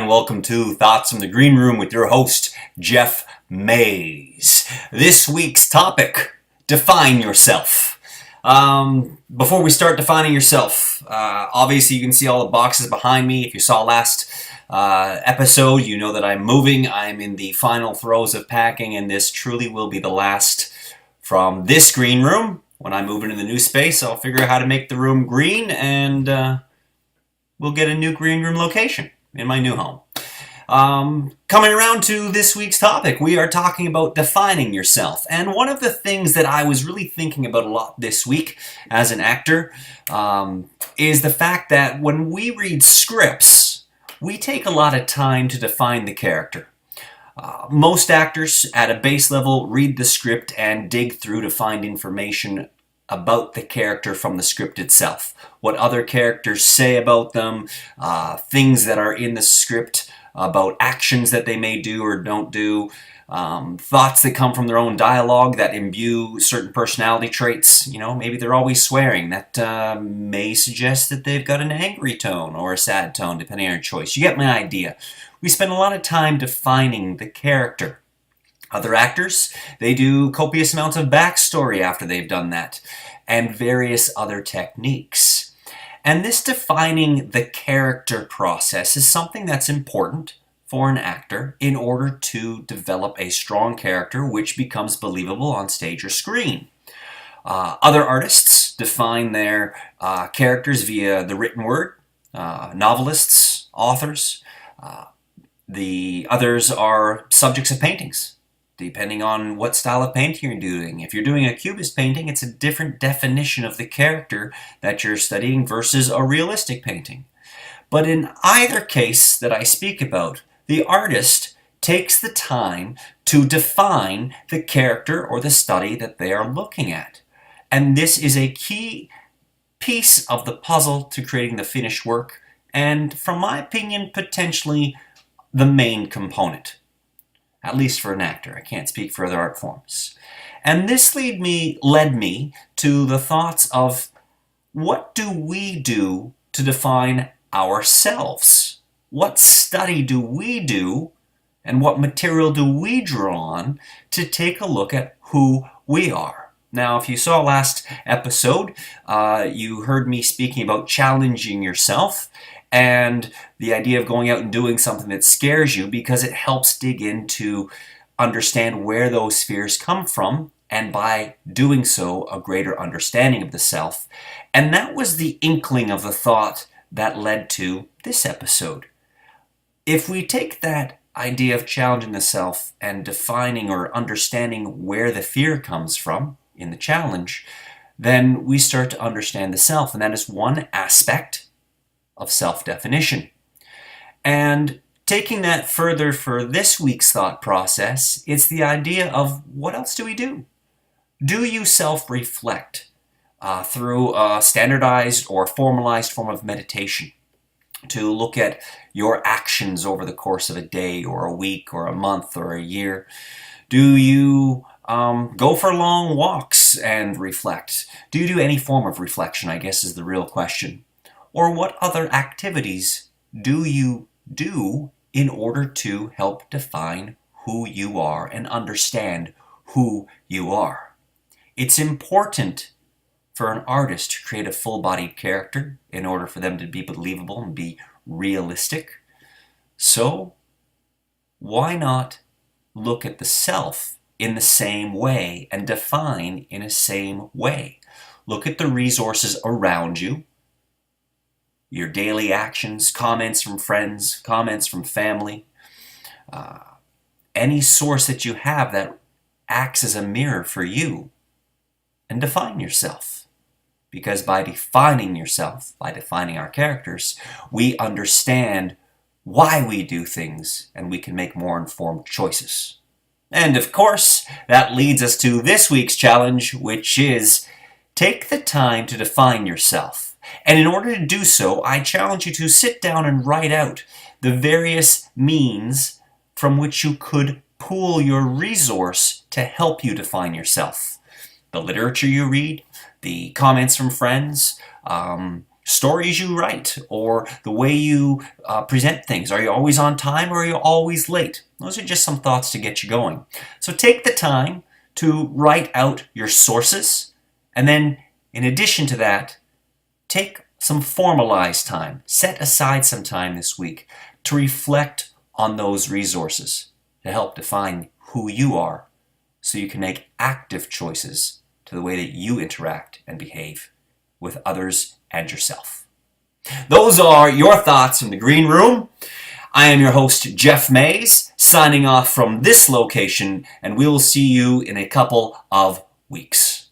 and welcome to Thoughts from the Green Room with your host, Jeff Mays. This week's topic, define yourself. Before we start defining yourself, obviously you can see all the boxes behind me. If you saw last episode, you know that I'm moving. I'm in the final throes of packing, and this truly will be the last from this green room. When I move into the new space, I'll figure out how to make the room green, and we'll get a new green room location in my new home. Coming around to this week's topic, we are talking about defining yourself. And one of the things that I was really thinking about a lot this week as an actor is the fact that when we read scripts, we take a lot of time to define the character. Most actors at a base level read the script and dig through to find information about the character from the script itself. What other characters say about them, things that are in the script about actions that they may do or don't do, thoughts that come from their own dialogue that imbue certain personality traits. You know, maybe they're always swearing. That may suggest that they've got an angry tone or a sad tone, depending on your choice. You get my idea. We spend a lot of time defining the character. Other actors, they do copious amounts of backstory after they've done that, and various other techniques. And this defining the character process is something that's important for an actor in order to develop a strong character which becomes believable on stage or screen. Other artists define their characters via the written word, novelists, authors. The others are subjects of paintings, depending on what style of painting you're doing. If you're doing a cubist painting, it's a different definition of the character that you're studying versus a realistic painting. But in either case that I speak about, the artist takes the time to define the character or the study that they are looking at. And this is a key piece of the puzzle to creating the finished work, and from my opinion, potentially the main component. At least for an actor. I can't speak for other art forms. And this led me to the thoughts of, what do we do to define ourselves? What study do we do, and what material do we draw on to take a look at who we are? Now, if you saw last episode, you heard me speaking about challenging yourself and the idea of going out and doing something that scares you, because it helps dig into understand where those fears come from, and by doing so, a greater understanding of the self. And that was the inkling of the thought that led to this episode. If we take that idea of challenging the self and defining or understanding where the fear comes from in the challenge, then we start to understand the self, and that is one aspect of self-definition. And taking that further for this week's thought process, it's the idea of, what else do we do? Do you self-reflect through a standardized or formalized form of meditation to look at your actions over the course of a day or a week or a month or a year? Do you go for long walks and reflect? Do you do any form of reflection, I guess, is the real question. Or what other activities do you do in order to help define who you are and understand who you are? It's important for an artist to create a full-bodied character in order for them to be believable and be realistic. So, why not look at the self in the same way and define in the same way? Look at the resources around you, your daily actions, comments from friends, comments from family, any source that you have that acts as a mirror for you, and define yourself. Because by defining yourself, by defining our characters, we understand why we do things, and we can make more informed choices. And of course, that leads us to this week's challenge, which is, take the time to define yourself. And in order to do so, I challenge you to sit down and write out the various means from which you could pool your resource to help you define yourself. The literature you read, the comments from friends, stories you write or the way you present things. Are you always on time or are you always late? Those are just some thoughts to get you going. So take the time to write out your sources, and then in addition to that, take some formalized time. Set aside some time this week to reflect on those resources to help define who you are so you can make active choices to the way that you interact and behave with others and yourself. Those are your thoughts from the green room. I am your host, Jeff Mays, signing off from this location, and we will see you in a couple of weeks.